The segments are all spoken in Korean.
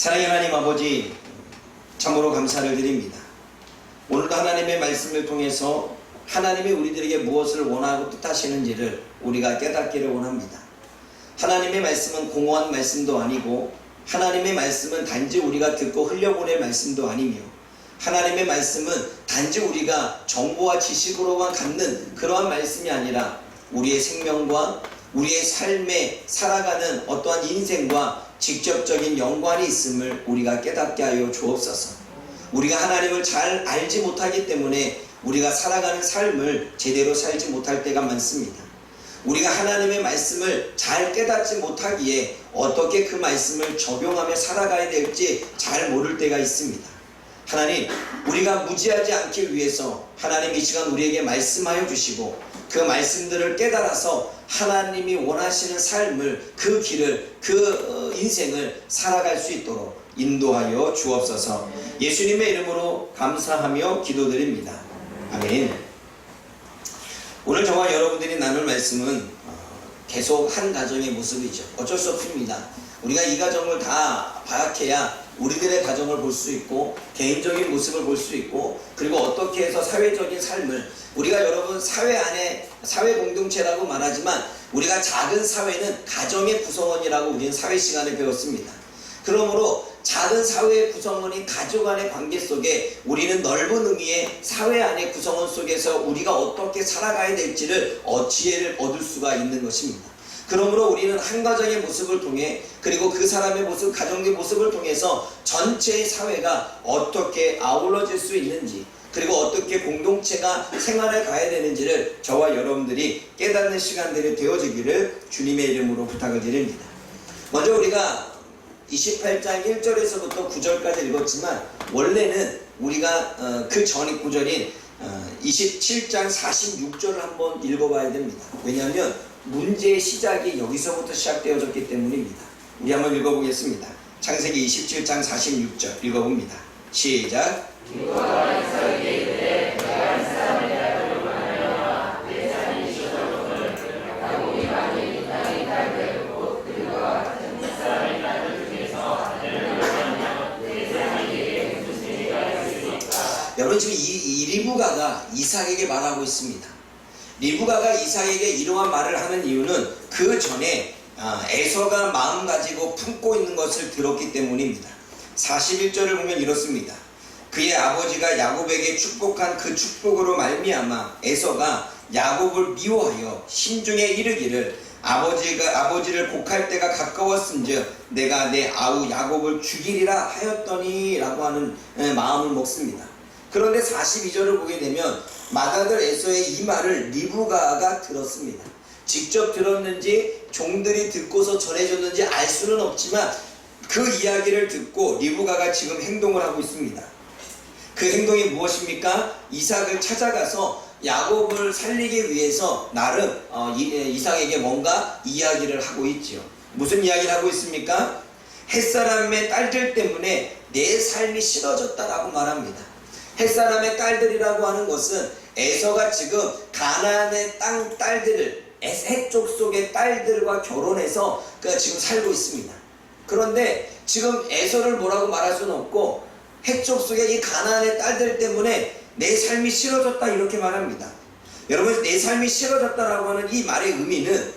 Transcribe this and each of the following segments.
사랑의 하나님 아버지, 참으로 감사를 드립니다. 오늘도 하나님의 말씀을 통해서 하나님이 우리들에게 무엇을 원하고 뜻하시는지를 우리가 깨닫기를 원합니다. 하나님의 말씀은 공허한 말씀도 아니고, 하나님의 말씀은 단지 우리가 듣고 흘려보낼 말씀도 아니며, 하나님의 말씀은 단지 우리가 정보와 지식으로만 갖는 그러한 말씀이 아니라 우리의 생명과 우리의 삶에 살아가는 어떠한 인생과 직접적인 연관이 있음을 우리가 깨닫게 하여 주옵소서. 우리가 하나님을 잘 알지 못하기 때문에 우리가 살아가는 삶을 제대로 살지 못할 때가 많습니다. 우리가 하나님의 말씀을 잘 깨닫지 못하기에 어떻게 그 말씀을 적용하며 살아가야 될지 잘 모를 때가 있습니다. 하나님, 우리가 무지하지 않기 위해서 하나님 이 시간 우리에게 말씀하여 주시고, 그 말씀들을 깨달아서 하나님이 원하시는 삶을, 그 길을, 그 인생을 살아갈 수 있도록 인도하여 주옵소서. 예수님의 이름으로 감사하며 기도드립니다. 아멘. 오늘 저와 여러분들이 나눌 말씀은 계속 한 가정의 모습이죠. 어쩔 수 없습니다. 우리가 이 가정을 다 파악해야 우리들의 가정을 볼 수 있고, 개인적인 모습을 볼 수 있고, 그리고 어떻게 해서 사회적인 삶을, 우리가 여러분 사회 안에 사회 공동체라고 말하지만 우리가 작은 사회는 가정의 구성원이라고 우리는 사회 시간에 배웠습니다. 그러므로 작은 사회의 구성원인 가족 안의 관계 속에 우리는 넓은 의미의 사회 안의 구성원 속에서 우리가 어떻게 살아가야 될지를 지혜를 얻을 수가 있는 것입니다. 그러므로 우리는 한 가정의 모습을 통해, 그리고 그 사람의 모습, 가정의 모습을 통해서 전체의 사회가 어떻게 아울러질 수 있는지, 그리고 어떻게 공동체가 생활해 가야 되는지를 저와 여러분들이 깨닫는 시간들이 되어지기를 주님의 이름으로 부탁을 드립니다. 먼저 우리가 28장 1절에서부터 9절까지 읽었지만, 원래는 우리가 그 전이 구절인 27장 46절을 한번 읽어봐야 됩니다. 왜냐하면 문제의 시작이 여기서부터 시작되어졌기 때문입니다. 우리 한번 읽어보겠습니다. 창세기 27장 46절 읽어봅니다. 시작. 여러분, 지금 이 리브가가 이삭에게 말하고 있습니다. 리브가가 이삭에게 이러한 말을 하는 이유는 그 전에 에서가 마음 가지고 품고 있는 것을 들었기 때문입니다. 41절을 보면 이렇습니다. 그의 아버지가 야곱에게 축복한 그 축복으로 말미암아 에서가 야곱을 미워하여 심중에 이르기를, 아버지를 곡할 때가 가까웠은즉 내가 내 아우 야곱을 죽이리라 하였더니 라고 하는 마음을 먹습니다. 그런데 42절을 보게 되면 맏아들 에서의 이 말을 리브가가 들었습니다. 직접 들었는지 종들이 듣고서 전해줬는지 알 수는 없지만 그 이야기를 듣고 리브가가 지금 행동을 하고 있습니다. 그 행동이 무엇입니까? 이삭을 찾아가서 야곱을 살리기 위해서 나름 이삭에게 뭔가 이야기를 하고 있지요. 무슨 이야기를 하고 있습니까? 햇사람의 딸들 때문에 내 삶이 싫어졌다라고 말합니다. 햇사람의 딸들이라고 하는 것은 에서가 지금 가나안의 땅 딸들을, 헷족 속의 딸들과 결혼해서 지금 살고 있습니다. 그런데 지금 에서를 뭐라고 말할 수는 없고, 헷족 속의 이 가나안의 딸들 때문에 내 삶이 싫어졌다 이렇게 말합니다. 여러분, 내 삶이 싫어졌다라고 하는 이 말의 의미는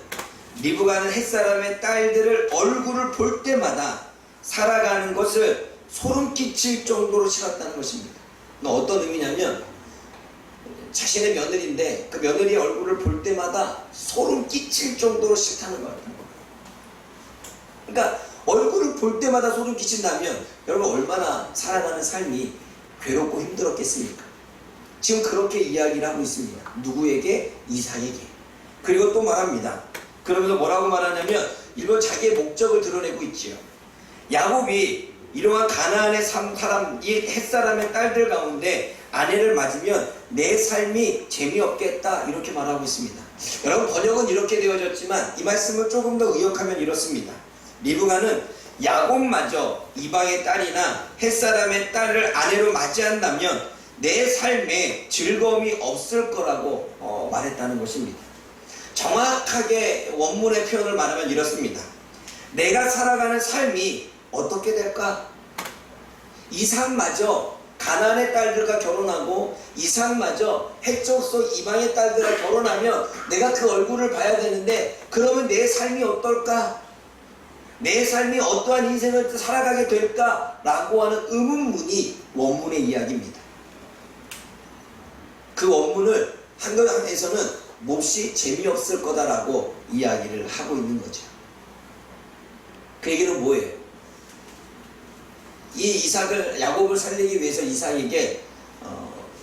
리브가는 햇사람의 딸들을 얼굴을 볼 때마다 살아가는 것을 소름 끼칠 정도로 싫었다는 것입니다. 어떤 의미냐면, 자신의 며느리인데 그 며느리의 얼굴을 볼 때마다 소름 끼칠 정도로 싫다는 거예요. 그러니까 얼굴을 볼 때마다 소름 끼친다면 여러분, 얼마나 살아가는 삶이 괴롭고 힘들었겠습니까? 지금 그렇게 이야기를 하고 있습니다. 누구에게? 이삭에게. 그리고 또 말합니다. 그러면서 뭐라고 말하냐면, 일본 자기의 목적을 드러내고 있지요. 야곱이 이러한 가나안의 사람, 이 햇사람의 딸들 가운데 아내를 맞으면 내 삶이 재미없겠다 이렇게 말하고 있습니다. 여러분, 번역은 이렇게 되어졌지만 이 말씀을 조금 더 의역하면 이렇습니다. 리브가는 야곱마저 이방의 딸이나 햇사람의 딸을 아내로 맞이한다면 내 삶에 즐거움이 없을 거라고 말했다는 것입니다. 정확하게 원문의 표현을 말하면 이렇습니다. 내가 살아가는 삶이 어떻게 될까? 이삭마저 가나안의 딸들과 결혼하고 이삭마저 헷족속 이방의 딸들과 결혼하면 내가 그 얼굴을 봐야 되는데 그러면 내 삶이 어떨까? 내 삶이 어떠한 인생을 살아가게 될까라고 하는 의문문이 원문의 이야기입니다. 그 원문을 한글에서는 몹시 재미없을 거다라고 이야기를 하고 있는 거죠. 그 얘기는 뭐예요? 이 이삭을 야곱을 살리기 위해서 이삭에게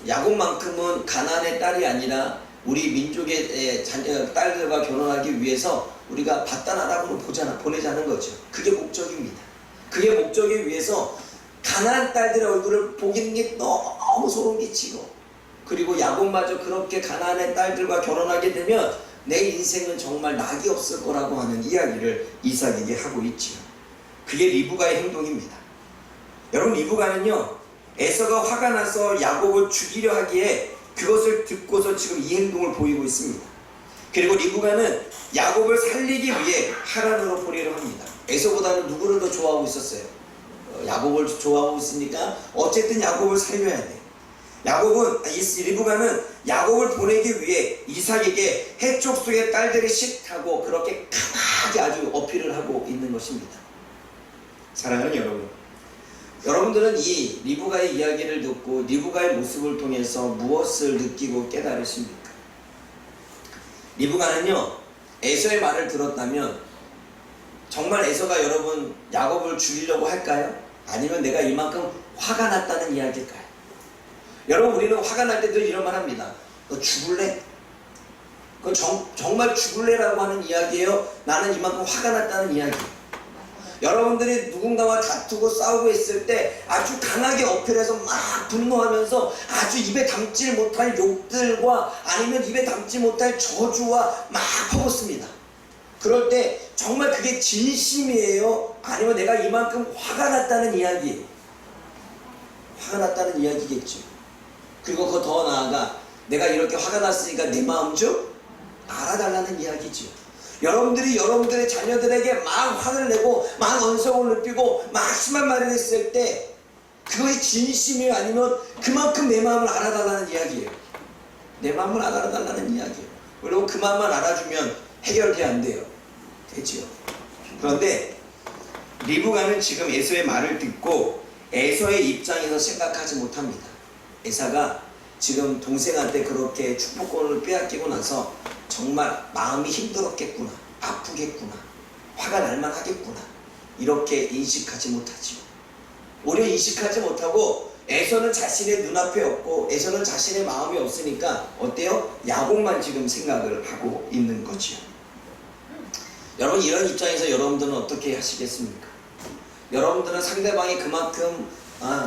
야곱만큼은 가나안의 딸이 아니라 우리 민족의 딸들과 결혼하기 위해서 우리가 바단 아람으로 보내자는 거죠. 그게 목적입니다. 그게 목적이 위해서 가나안 딸들의 얼굴을 보기는 게 너무 소름 끼치고 그리고 야곱마저 그렇게 가나안의 딸들과 결혼하게 되면 내 인생은 정말 낙이 없을 거라고 하는 이야기를 이삭에게 하고 있지요. 그게 리브가의 행동입니다. 여러분 리브가는요 에서가 화가 나서 야곱을 죽이려 하기에 그것을 듣고서 지금 이 행동을 보이고 있습니다. 그리고 리브가는 야곱을 살리기 위해 하란으로 보내려 합니다. 에서보다는 누구를 더 좋아하고 있었어요? 야곱을 좋아하고 있으니까 어쨌든 야곱을 살려야 돼. 리브가는 야곱을 보내기 위해 이삭에게 헷족속의 딸들이 싫다고 그렇게 강하게 아주 어필을 하고 있는 것입니다. 사랑하는 여러분, 여러분들은 이 리브가의 이야기를 듣고 리브가의 모습을 통해서 무엇을 느끼고 깨달으십니까? 리브가는요 에서의 말을 들었다면 정말 에서가 여러분 야곱을 죽이려고 할까요? 아니면 내가 이만큼 화가 났다는 이야기일까요? 여러분 우리는 화가 날 때 늘 이런 말 합니다. 너 죽을래? 그건 정말 죽을래라고 하는 이야기예요? 나는 이만큼 화가 났다는 이야기예요. 여러분들이 누군가와 다투고 싸우고 있을 때 아주 강하게 어필해서 막 분노하면서 아주 입에 담지 못할 욕들과 아니면 입에 담지 못할 저주와 막 퍼붓습니다. 그럴 때 정말 그게 진심이에요? 아니면 내가 이만큼 화가 났다는 이야기예요? 화가 났다는 이야기겠죠. 그리고 그거 더 나아가 내가 이렇게 화가 났으니까 내 마음 좀 알아달라는 이야기죠. 여러분들이 여러분들의 자녀들에게 막 화를 내고 막 언성을 높이고 막 심한 말을 했을 때 그것이 진심이에요? 아니면 그만큼 내 마음을 알아달라는 이야기예요? 내 마음을 알아달라는 이야기예요. 그리고 그 마음만 알아주면 해결이 안 돼요? 되지요. 그런데 리브가는 지금 에서의 말을 듣고 에서의 입장에서 생각하지 못합니다. 에서가 지금 동생한테 그렇게 축복권을 빼앗기고 나서 정말 마음이 힘들었겠구나, 아프겠구나, 화가 날만 하겠구나 이렇게 인식하지 못하지요. 오히려 인식하지 못하고 에서는 자신의 눈앞에 없고 에서는 자신의 마음이 없으니까 어때요? 야곱만 지금 생각을 하고 있는 거지요. 여러분 이런 입장에서 여러분들은 어떻게 하시겠습니까? 여러분들은 상대방이 그만큼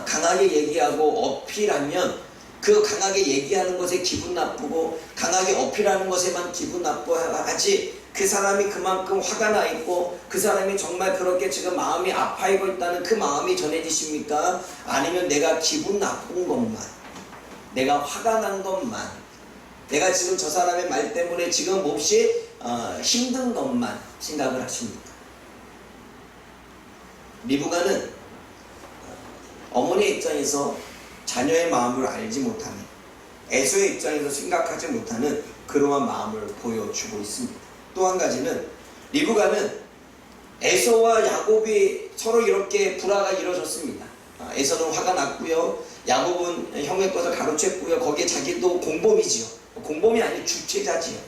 강하게 얘기하고 어필하면 그 강하게 얘기하는 것에 기분 나쁘고 강하게 어필하는 것에만 기분 나빠하지 그 사람이 그만큼 화가 나 있고 그 사람이 정말 그렇게 지금 마음이 아파하고 있다는 그 마음이 전해지십니까? 아니면 내가 기분 나쁜 것만, 내가 화가 난 것만, 내가 지금 저 사람의 말 때문에 지금 몹시 힘든 것만 생각을 하십니까? 리브가는 어머니의 입장에서 자녀의 마음을 알지 못하는, 에서의 입장에서 생각하지 못하는 그러한 마음을 보여주고 있습니다. 또 한 가지는 리브가는 에서와 야곱이 서로 이렇게 불화가 이루어졌습니다. 에서는 화가 났고요, 야곱은 형의 것을 가로챘고요. 거기에 자기도 공범이지요. 공범이 아닌 주체자지요.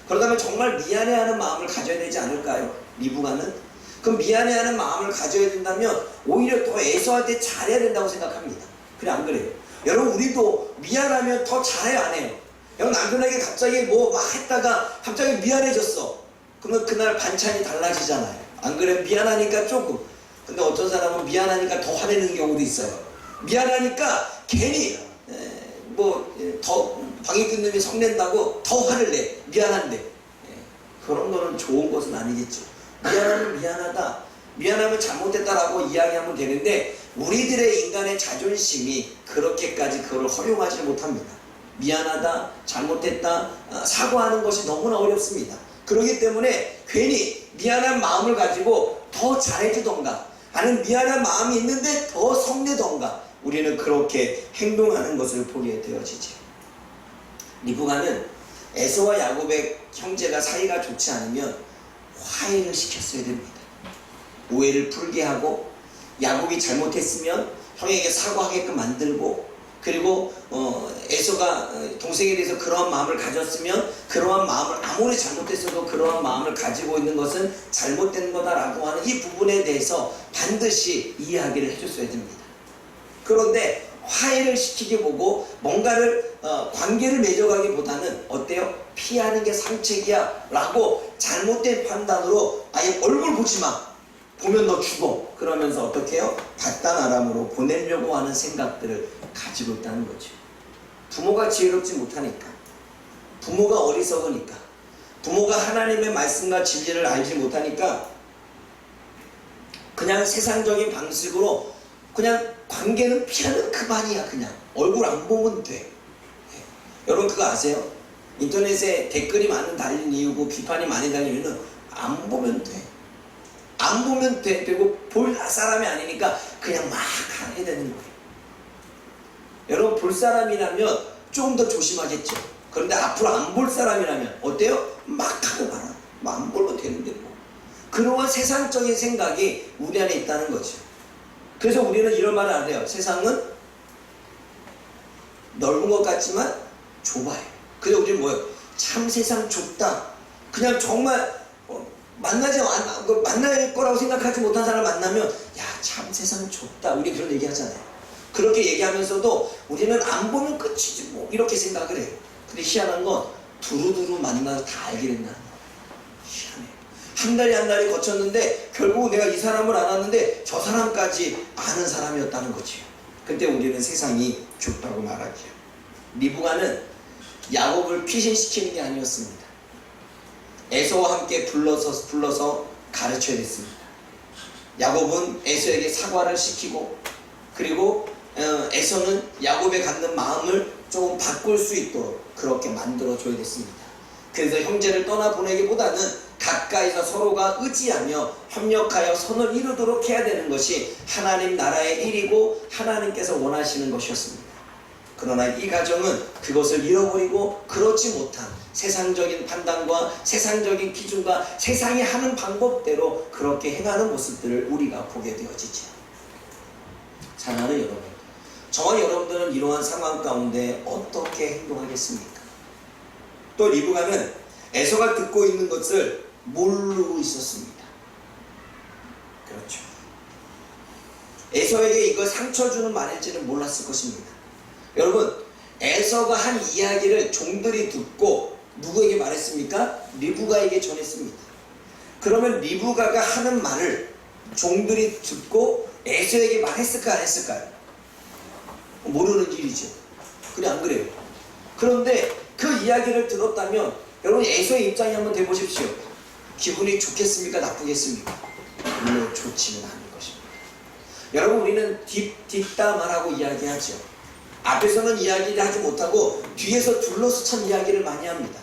그러다면 정말 미안해하는 마음을 가져야 되지 않을까요? 리브가는 그럼 미안해하는 마음을 가져야 된다면 오히려 더 에서한테 잘해야 된다고 생각합니다. 그래 안 그래요? 여러분 우리도 미안하면 더 잘해요 안 해요? 여러분 남편에게 갑자기 뭐 막 했다가 갑자기 미안해졌어. 그러면 그날 반찬이 달라지잖아요. 안 그래요? 미안하니까 조금. 근데 어떤 사람은 미안하니까 더 화내는 경우도 있어요. 미안하니까 괜히 더 방귀 낀 놈이 성낸다고 더 화를 내. 미안한데. 그런 거는 좋은 것은 아니겠죠. 미안하면 미안하다. 미안하면 잘못했다라고 이야기하면 되는데 우리들의 인간의 자존심이 그렇게까지 그걸 허용하지 못합니다. 미안하다, 잘못했다, 사과하는 것이 너무나 어렵습니다. 그렇기 때문에 괜히 미안한 마음을 가지고 더 잘해주던가 하는 미안한 마음이 있는데 더 성내던가 우리는 그렇게 행동하는 것을 보게 되어지죠. 리브가는 에서와 야곱의 형제가 사이가 좋지 않으면 화해를 시켰어야 됩니다. 오해를 풀게 하고 야곱이 잘못했으면 형에게 사과하게끔 만들고, 그리고 에서가 동생에 대해서 그러한 마음을 가졌으면 그러한 마음을, 아무리 잘못했어도 그러한 마음을 가지고 있는 것은 잘못된 거다라고 하는 이 부분에 대해서 반드시 이야기를 해줬어야 됩니다. 그런데 화해를 시키게 보고 뭔가를 관계를 맺어가기보다는 어때요? 피하는 게 상책이야 라고 잘못된 판단으로 아예 얼굴 보지 마, 보면 너 죽어, 그러면서 어떻게 해요? 바단 아람으로 보내려고 하는 생각들을 가지고 있다는 거죠. 부모가 지혜롭지 못하니까, 부모가 어리석으니까, 부모가 하나님의 말씀과 진리를 알지 못하니까 그냥 세상적인 방식으로 그냥 관계는 피하면 그만이야. 그냥 얼굴 안 보면 돼. 여러분 그거 아세요? 인터넷에 댓글이 많은 달린 이유고 비판이 많이 달린 이유는 안 보면 돼. 안 보면 되고 볼 사람이 아니니까 그냥 막 해야 되는 거예요. 여러분 볼 사람이라면 좀 더 조심하겠죠. 그런데 앞으로 안 볼 사람이라면 어때요? 막 하고 말아. 안 보면 되는데 뭐. 그러한 세상적인 생각이 우리 안에 있다는 거죠. 그래서 우리는 이런 말을 안 해요. 세상은 넓은 것 같지만 좁아요. 그래서 우리는 뭐예요? 참 세상 좁다. 그냥 정말 만날 거라고 생각하지 못한 사람을 만나면 야, 참 세상 좁다. 우리 그런 얘기 하잖아요. 그렇게 얘기하면서도 우리는 안 보면 끝이지 뭐 이렇게 생각을 해요. 근데 희한한 건 두루두루 만나서 다 알게 된다는 거예요. 희한해요. 한 달이 한 달이 거쳤는데 결국 내가 이 사람을 알았는데 저 사람까지 아는 사람이었다는 거죠. 그때 우리는 세상이 좁다고 말하죠. 리브가는 야곱을 피신시키는 게 아니었습니다. 에서와 함께 불러서 가르쳐야 됐습니다. 야곱은 에서에게 사과를 시키고, 그리고 에서는 야곱에 갖는 마음을 조금 바꿀 수 있도록 그렇게 만들어줘야 됐습니다. 그래서 형제를 떠나보내기보다는 가까이서 서로가 의지하며 협력하여 선을 이루도록 해야 되는 것이 하나님 나라의 일이고 하나님께서 원하시는 것이었습니다. 그러나 이 가정은 그것을 잃어버리고 그렇지 못한 세상적인 판단과 세상적인 기준과 세상이 하는 방법대로 그렇게 행하는 모습들을 우리가 보게 되어지죠. 사랑하는 여러분, 저와 여러분들은 이러한 상황 가운데 어떻게 행동하겠습니까? 또 리브가는 에서가 듣고 있는 것을 모르고 있었습니다. 그렇죠. 에서에게 이걸 상처 주는 말일지는 몰랐을 것입니다. 여러분, 에서가 한 이야기를 종들이 듣고 누구에게 말했습니까? 리브가에게 전했습니다. 그러면 리브가가 하는 말을 종들이 듣고 에서에게 말했을까 안 했을까요? 모르는 일이죠. 그래 안 그래요? 그런데 그 이야기를 들었다면 여러분 에서의 입장에 한번 대보십시오. 기분이 좋겠습니까? 나쁘겠습니까? 물론 좋지는 않은 것입니다. 여러분 우리는 뒷담화라고 이야기하죠. 앞에서는 이야기를 하지 못하고 뒤에서 둘러서 참 이야기를 많이 합니다.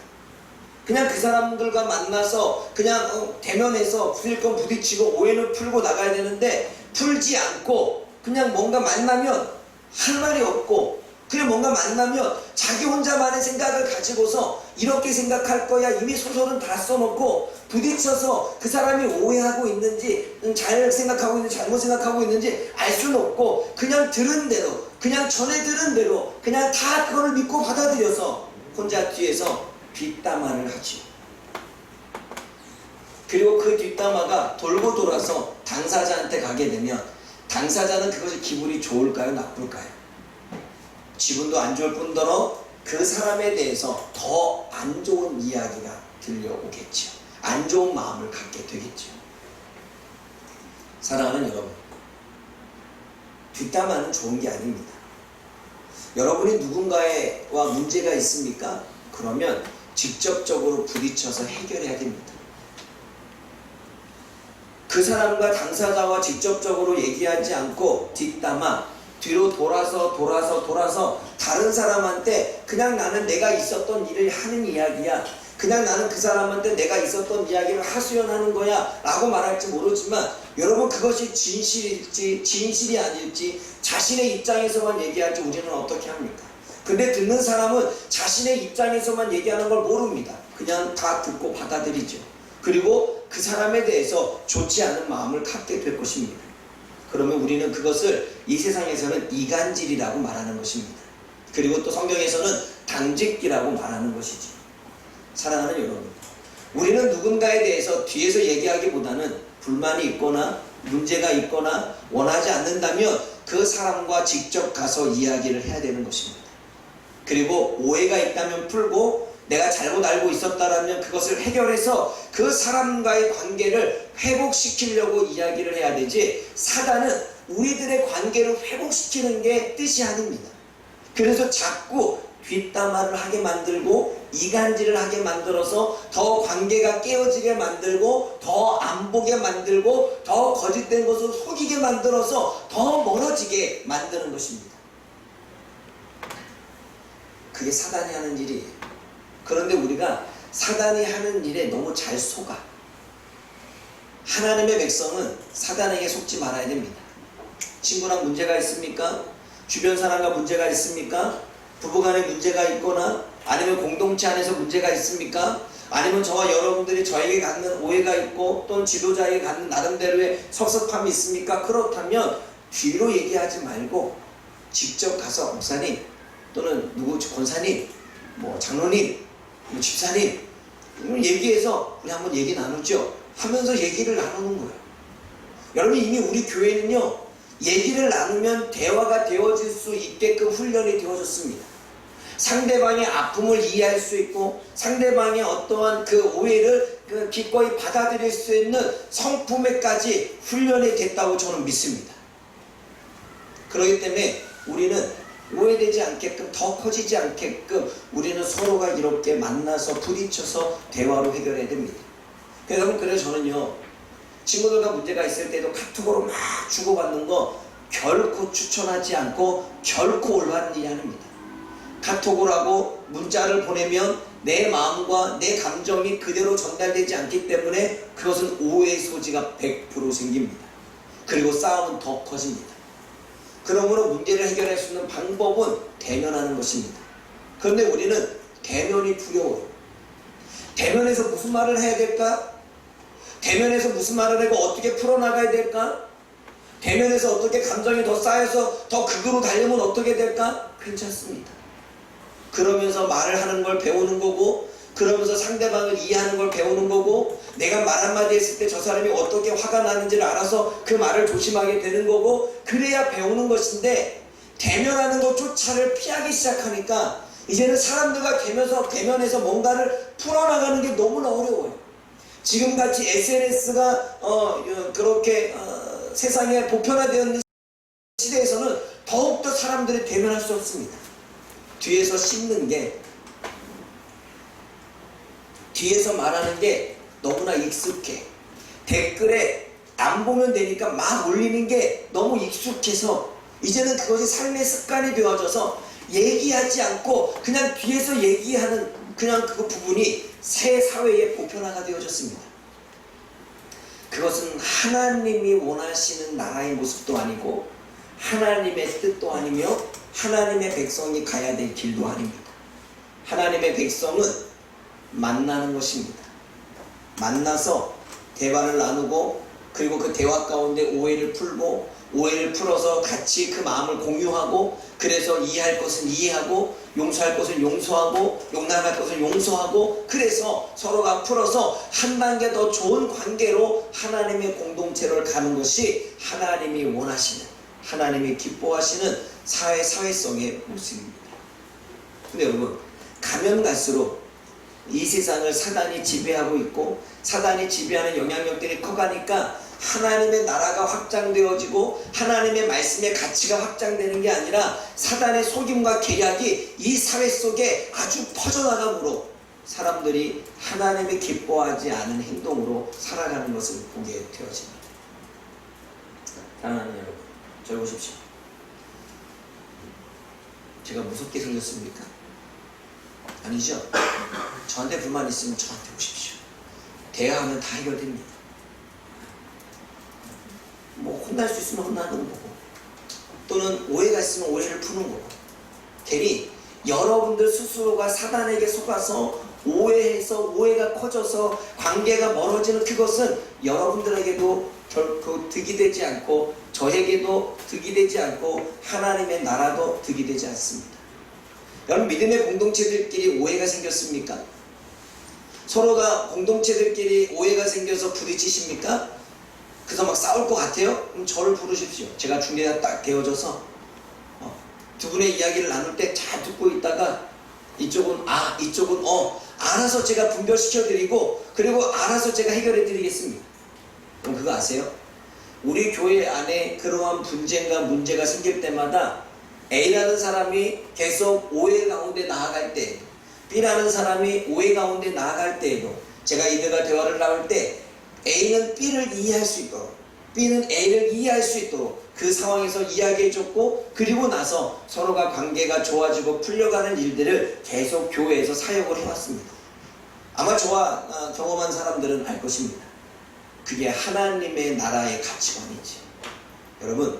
그냥 그 사람들과 만나서 그냥 대면해서 부딪힐 건 부딪히고 오해를 풀고 나가야 되는데 풀지 않고 그냥 뭔가 만나면 할 말이 없고, 그냥 뭔가 만나면 자기 혼자만의 생각을 가지고서 이렇게 생각할 거야 이미 소설은 다 써놓고 부딪혀서 그 사람이 오해하고 있는지 잘 생각하고 있는지 잘못 생각하고 있는지 알 수는 없고 그냥 들은 대로, 그냥 전에 들은 대로 그냥 다 그걸 믿고 받아들여서 혼자 뒤에서 뒷담화를 하지. 그리고 그 뒷담화가 돌고 돌아서 당사자한테 가게 되면 당사자는 그것이 기분이 좋을까요? 나쁠까요? 기분도 안 좋을 뿐더러 그 사람에 대해서 더 안 좋은 이야기가 들려오겠죠. 안 좋은 마음을 갖게 되겠죠. 사랑하는 여러분, 뒷담화는 좋은 게 아닙니다. 여러분이 누군가와 문제가 있습니까? 그러면 직접적으로 부딪혀서 해결해야 됩니다. 그 사람과 당사자와 직접적으로 얘기하지 않고 뒷담화, 뒤로 돌아서 다른 사람한테 그냥 나는 내가 있었던 일을 하는 이야기야, 그냥 나는 그 사람한테 내가 있었던 이야기를 하소연하는 거야 라고 말할지 모르지만, 여러분 그것이 진실일지 진실이 아닐지 자신의 입장에서만 얘기할지 우리는 어떻게 합니까? 근데 듣는 사람은 자신의 입장에서만 얘기하는 걸 모릅니다. 그냥 다 듣고 받아들이죠. 그리고 그 사람에 대해서 좋지 않은 마음을 갖게 될 것입니다. 그러면 우리는 그것을 이 세상에서는 이간질이라고 말하는 것입니다. 그리고 또 성경에서는 당짓기라고 말하는 것이지. 사랑하는 여러분, 우리는 누군가에 대해서 뒤에서 얘기하기보다는 불만이 있거나 문제가 있거나 원하지 않는다면 그 사람과 직접 가서 이야기를 해야 되는 것입니다. 그리고 오해가 있다면 풀고, 내가 잘못 알고 있었다라면 그것을 해결해서 그 사람과의 관계를 회복시키려고 이야기를 해야 되지, 사단은 우리들의 관계를 회복시키는 게 뜻이 아닙니다. 그래서 자꾸 뒷담화를 하게 만들고 이간질을 하게 만들어서 더 관계가 깨어지게 만들고 더 안 보게 만들고 더 거짓된 것을 속이게 만들어서 더 멀어지게 만드는 것입니다. 그게 사단이 하는 일이에요. 그런데 우리가 사단이 하는 일에 너무 잘 속아. 하나님의 백성은 사단에게 속지 말아야 됩니다. 친구랑 문제가 있습니까? 주변 사람과 문제가 있습니까? 부부간에 문제가 있거나 아니면 공동체 안에서 문제가 있습니까? 아니면 저와 여러분들이 저에게 갖는 오해가 있고 또는 지도자에게 갖는 나름대로의 섭섭함이 있습니까? 그렇다면 뒤로 얘기하지 말고 직접 가서 목사님 또는 누구 권사님, 뭐 장로님, 뭐 집사님 얘기해서 우리 한번 얘기 나누죠 하면서 얘기를 나누는 거예요. 여러분, 이미 우리 교회는요, 얘기를 나누면 대화가 되어질 수 있게끔 훈련이 되어졌습니다. 상대방의 아픔을 이해할 수 있고 상대방의 어떠한 그 오해를 기꺼이 받아들일 수 있는 성품에까지 훈련이 됐다고 저는 믿습니다. 그렇기 때문에 우리는 오해되지 않게끔, 더 커지지 않게끔 우리는 서로가 이렇게 만나서 부딪혀서 대화로 해결해야 됩니다. 그래서 저는요, 친구들과 문제가 있을 때도 카톡으로 막 주고받는 거 결코 추천하지 않고 결코 올바른 일이 아닙니다. 카톡을 하고 문자를 보내면 내 마음과 내 감정이 그대로 전달되지 않기 때문에 그것은 오해의 소지가 100% 생깁니다. 그리고 싸움은 더 커집니다. 그러므로 문제를 해결할 수 있는 방법은 대면하는 것입니다. 그런데 우리는 대면이 두려워요. 대면에서 무슨 말을 해야 될까? 대면에서 무슨 말을 하고 어떻게 풀어나가야 될까? 대면에서 어떻게 감정이 더 쌓여서 더 극으로 달려면 어떻게 될까? 괜찮습니다. 그러면서 말을 하는 걸 배우는 거고, 그러면서 상대방을 이해하는 걸 배우는 거고, 내가 말 한마디 했을 때 저 사람이 어떻게 화가 나는지를 알아서 그 말을 조심하게 되는 거고, 그래야 배우는 것인데, 대면하는 것조차를 피하기 시작하니까 이제는 사람들과 대면에서 뭔가를 풀어나가는 게 너무나 어려워요. 지금같이 SNS가 그렇게 세상에 보편화되어 있는 시대에서는 더욱더 사람들이 대면할 수 없습니다. 뒤에서 씹는 게, 뒤에서 말하는 게 너무나 익숙해. 댓글에 안 보면 되니까 막 올리는 게 너무 익숙해서 이제는 그것이 삶의 습관이 되어져서 얘기하지 않고 그냥 뒤에서 얘기하는 그냥 그 부분이 새 사회의 보편화가 되어졌습니다. 그것은 하나님이 원하시는 나라의 모습도 아니고 하나님의 뜻도 아니며 하나님의 백성이 가야 될 길도 아닙니다. 하나님의 백성은 만나는 것입니다. 만나서 대화를 나누고, 그리고 그 대화 가운데 오해를 풀고, 오해를 풀어서 같이 그 마음을 공유하고, 그래서 이해할 것은 이해하고, 용서할 것은 용서하고, 용납할 것은 용서하고, 그래서 서로가 풀어서 한 단계 더 좋은 관계로 하나님의 공동체를 가는 것이 하나님이 원하시는, 하나님이 기뻐하시는 사회성의 모습입니다. 근데 여러분, 가면 갈수록 이 세상을 사단이 지배하고 있고 사단이 지배하는 영향력들이 커가니까 하나님의 나라가 확장되어지고 하나님의 말씀의 가치가 확장되는 게 아니라 사단의 속임과 계략이 이 사회 속에 아주 퍼져나감으로 사람들이 하나님이 기뻐하지 않은 행동으로 살아가는 것을 보게 되어집니다. 사랑하는 여러분, 저 보십시오. 제가 무섭게 생겼습니까? 아니죠. 저한테 불만 있으면 저한테 오십시오. 대화하면 다 해결됩니다. 뭐 혼날 수 있으면 혼나는 거고, 또는 오해가 있으면 오해를 푸는 거고. 괜히 여러분들 스스로가 사단에게 속아서 오해해서 오해가 커져서 관계가 멀어지는 그것은 여러분들에게도 결코 득이 되지 않고, 저에게도 득이 되지 않고, 하나님의 나라도 득이 되지 않습니다. 여러분, 믿음의 공동체들끼리 오해가 생겼습니까? 서로가 공동체들끼리 오해가 생겨서 부딪히십니까? 그래서 막 싸울 것 같아요? 그럼 저를 부르십시오. 제가 중간에 딱 되어져서 두 분의 이야기를 나눌 때 잘 듣고 있다가 이쪽은 이쪽은 알아서 제가 분별시켜드리고, 그리고 알아서 제가 해결해드리겠습니다. 그럼 그거 아세요? 우리 교회 안에 그러한 분쟁과 문제가 생길 때마다 A라는 사람이 계속 오해 가운데 나아갈 때, B라는 사람이 오해 가운데 나아갈 때에도 제가 이들과 대화를 나눌 때 A는 B를 이해할 수 있도록, B는 A를 이해할 수 있도록 그 상황에서 이야기해줬고, 그리고 나서 서로가 관계가 좋아지고 풀려가는 일들을 계속 교회에서 사역을 해왔습니다. 아마 저와 경험한 사람들은 알 것입니다. 그게 하나님의 나라의 가치관이지. 여러분,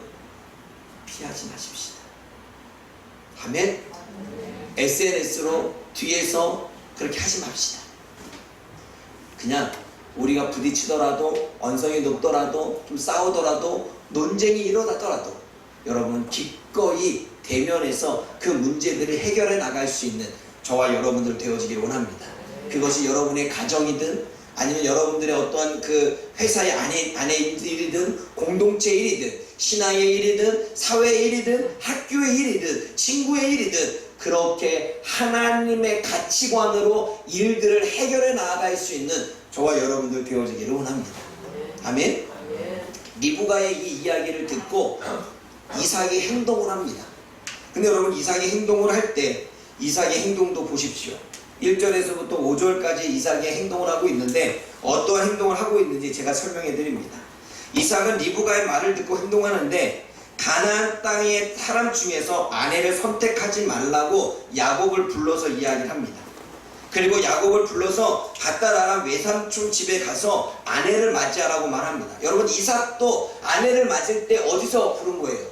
피하지 마십시다. 아멘? SNS로 뒤에서 그렇게 하지 맙시다. 그냥 우리가 부딪히더라도, 언성이 높더라도, 좀 싸우더라도, 논쟁이 일어나더라도 여러분 기꺼이 대면해서 그 문제들을 해결해 나갈 수 있는 저와 여러분들 되어지길 원합니다. 그것이 여러분의 가정이든, 아니면 여러분들의 어떠한 그 회사의 아내의 일이든, 공동체의 일이든, 신앙의 일이든, 사회의 일이든, 학교의 일이든, 친구의 일이든, 그렇게 하나님의 가치관으로 일들을 해결해 나아갈 수 있는 저와 여러분들 되어지기를 원합니다. 아멘? 리브가의 이 이야기를 듣고 이삭이 행동을 합니다. 근데 여러분, 이삭이 행동을 할 때 이삭의 행동도 보십시오. 1절에서부터 5절까지 이삭의 행동을 하고 있는데, 어떠한 행동을 하고 있는지 제가 설명해 드립니다. 이삭은 리브가의 말을 듣고 행동하는데, 가나안 땅의 사람 중에서 아내를 선택하지 말라고 야곱을 불러서 이야기를 합니다. 그리고 야곱을 불러서 갓다라람 외삼촌 집에 가서 아내를 맞이하라고 말합니다. 여러분, 이삭도 아내를 맞을 때 어디서 부른 거예요?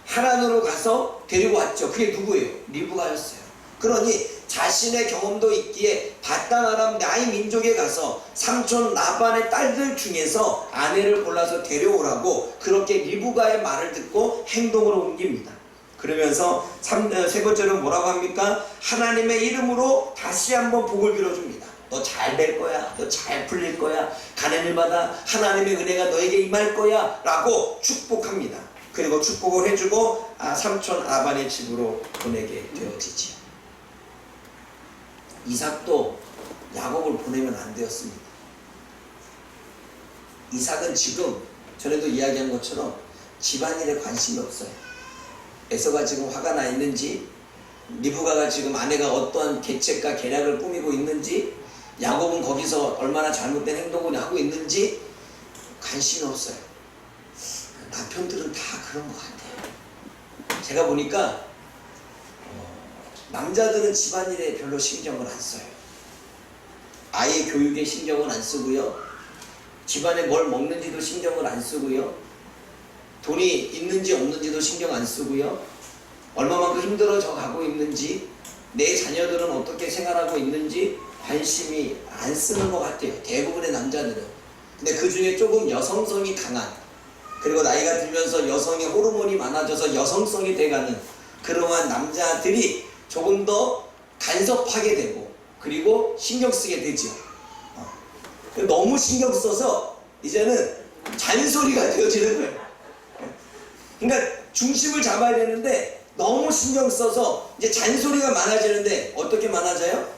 하란으로 가서 데리고 왔죠. 그게 누구예요? 리브가였어요. 그러니 자신의 경험도 있기에 갓다라람 나이 민족에 가서 삼촌 라반의 딸들 중에서 아내를 골라서 데려오라고 그렇게 리브가의 말을 듣고 행동으로 옮깁니다. 그러면서 세 번째로 뭐라고 합니까? 하나님의 이름으로 다시 한번 복을 빌어줍니다. 너 잘 될 거야. 너 잘 풀릴 거야. 가는 일마다 하나님의 은혜가 너에게 임할 거야 라고 축복합니다. 그리고 축복을 해주고 삼촌 라반의 집으로 보내게 되어지지요. 이삭도 야곱을 보내면 안 되었습니다. 이삭은 지금 전에도 이야기한 것처럼 집안일에 관심이 없어요. 에서가 지금 화가 나 있는지, 리브가가 지금 아내가 어떠한 계책과 계략을 꾸미고 있는지, 야곱은 거기서 얼마나 잘못된 행동을 하고 있는지 관심이 없어요. 남편들은 다 그런 것 같아요. 제가 보니까 남자들은 집안일에 별로 신경을 안 써요. 아이 교육에 신경을 안 쓰고요, 집안에 뭘 먹는지도 신경을 안 쓰고요, 돈이 있는지 없는지도 신경 안 쓰고요, 얼마만큼 힘들어져 가고 있는지, 내 자녀들은 어떻게 생활하고 있는지 관심이 안 쓰는 것 같아요. 대부분의 남자들은. 근데 그 중에 조금 여성성이 강한, 그리고 나이가 들면서 여성의 호르몬이 많아져서 여성성이 돼가는 그러한 남자들이 조금 더 간섭하게 되고, 그리고 신경 쓰게 되죠. 너무 신경 써서 이제는 잔소리가 되어지는 거예요. 그러니까 중심을 잡아야 되는데 너무 신경 써서 이제 잔소리가 많아지는데, 어떻게 많아져요?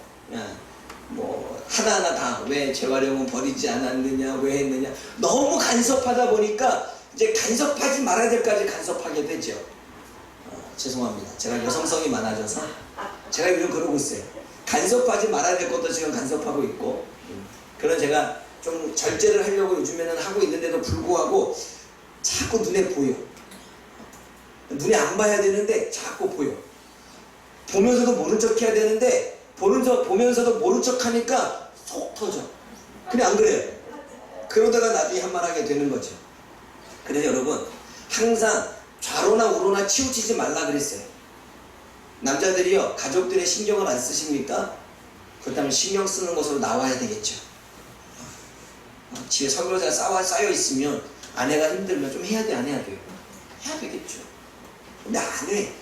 뭐 하나하나 다 왜 재활용은 버리지 않았느냐, 왜 했느냐, 너무 간섭하다 보니까 이제 간섭하지 말아야 될 까지 간섭하게 되죠. 죄송합니다. 제가 여성성이 많아져서 제가 요즘 그러고 있어요. 간섭하지 말아야 될 것도 지금 간섭하고 있고, 그런 제가 좀 절제를 하려고 요즘에는 하고 있는데도 불구하고 자꾸 눈에 보여. 눈에 안 봐야 되는데 자꾸 보여. 보면서도 모른 척 해야 되는데 보면서도 모른 척 하니까 속 터져. 그래, 안 그래요? 그러다가 나중에 한 말 하게 되는 거죠. 그래서 여러분, 항상 좌로나 우로나 치우치지 말라 그랬어요. 남자들이요, 가족들의 신경을 안 쓰십니까? 그렇다면 신경 쓰는 것으로 나와야 되겠죠. 집에 설거지가 쌓여 있으면 아내가 힘들면 좀 해야 돼, 안 해야 돼요? 해야 되겠죠. 근데 안 해.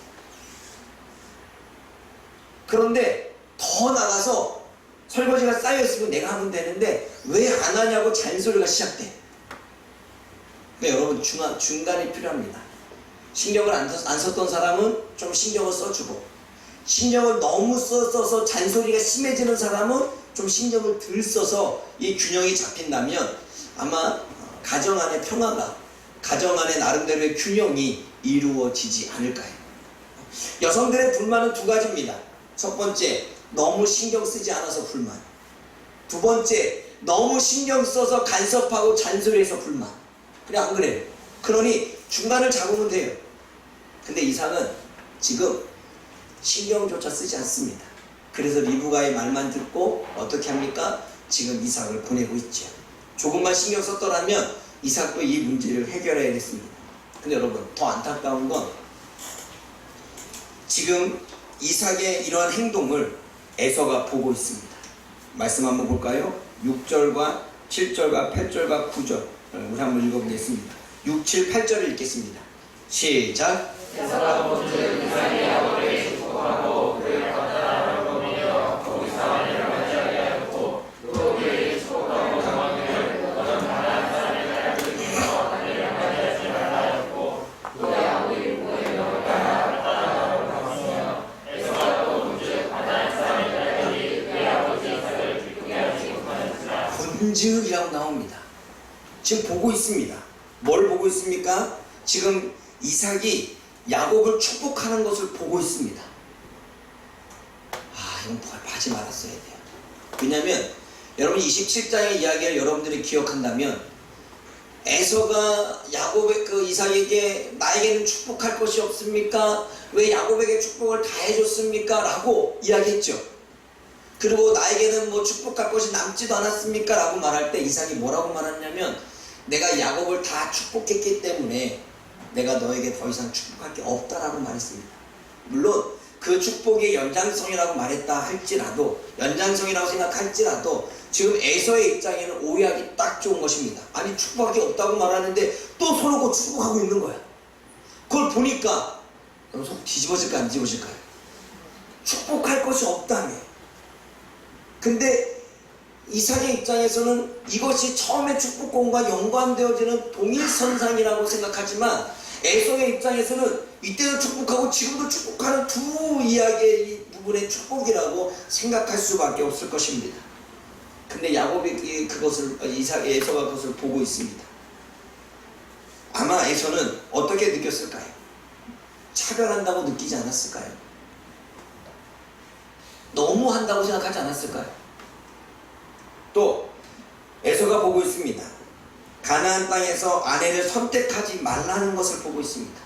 그런데 더 나가서 설거지가 쌓여 있으면 내가 하면 되는데 왜 안 하냐고 잔소리가 시작돼. 그러니까 여러분, 중간이 필요합니다. 신경을 안 썼던 사람은 좀 신경을 써주고, 신경을 너무 써서 잔소리가 심해지는 사람은 좀 신경을 덜 써서 이 균형이 잡힌다면 아마 가정 안의 평화가, 가정 안의 나름대로의 균형이 이루어지지 않을까요? 여성들의 불만은 두 가지입니다. 첫 번째, 너무 신경 쓰지 않아서 불만. 두 번째, 너무 신경 써서 간섭하고 잔소리해서 불만. 그래, 안 그래요? 그러니 중간을 잡으면 돼요. 근데 이삭은 지금 신경조차 쓰지 않습니다. 그래서 리브가의 말만 듣고 어떻게 합니까? 지금 이삭을 보내고 있죠. 조금만 신경 썼더라면 이삭도 이 문제를 해결해야 됐습니다. 근데 여러분, 더 안타까운 건 지금 이삭의 이러한 행동을 에서가 보고 있습니다. 말씀 한번 볼까요? 6절과 7절과 8절과 9절 우리 한번 읽어보겠습니다. 6, 7, 8절을 읽겠습니다. 시작. 에서가 본즉 이삭이 야곱에게 축복하고 그를 받아라고 믿어 거기서 아내를 맞이하게 하였고 또 그에게 축복하고 정하기를 너는 가나안 사람의 딸을 죽이며 아내를 맞이하지 말라 하였고 또 야곱이 부모의 명을 따라가라고 하였으며 에서가 또 본즉 가나안 사람의 딸들이 그의 아버지 이삭을 기쁘게 하지 못하였으나 본즉이라고 나옵니다. 지금 보고 있습니다. 뭘 보고 있습니까? 지금 이삭이 야곱을 축복하는 것을 보고 있습니다. 이건 하지 말았어야 돼요. 왜냐하면 여러분 27장의 이야기를 여러분들이 기억한다면 에서가 이삭에게 나에게는 축복할 것이 없습니까? 왜 야곱에게 축복을 다 해줬습니까? 라고 이야기했죠. 그리고 나에게는 뭐 축복할 것이 남지도 않았습니까? 라고 말할 때 이삭이 뭐라고 말했냐면 내가 야곱을 다 축복했기 때문에 내가 너에게 더 이상 축복할 게 없다라고 말했습니다. 물론 그 축복의 연장성이라고 말했다 할지라도, 연장성이라고 생각할지라도 지금 에서의 입장에는 오해하기 딱 좋은 것입니다. 아니 축복할 게 없다고 말하는데 또 손놓고 축복하고 있는 거야. 그걸 보니까 여러분 속 뒤집어질까 안 뒤집어질까요? 축복할 것이 없다며. 근데 이삭의 입장에서는 이것이 처음에 축복권과 연관되어지는 동일선상이라고 생각하지만 에서의 입장에서는 이때는 축복하고 지금도 축복하는 두 이야기의 부분의 축복이라고 생각할 수밖에 없을 것입니다. 근데 야곱이 에서가 그것을 보고 있습니다. 아마 에서는 어떻게 느꼈을까요? 차별한다고 느끼지 않았을까요? 너무 한다고 생각하지 않았을까요? 또 에서가 보고 있습니다. 가나안 땅에서 아내를 선택하지 말라는 것을 보고 있습니다.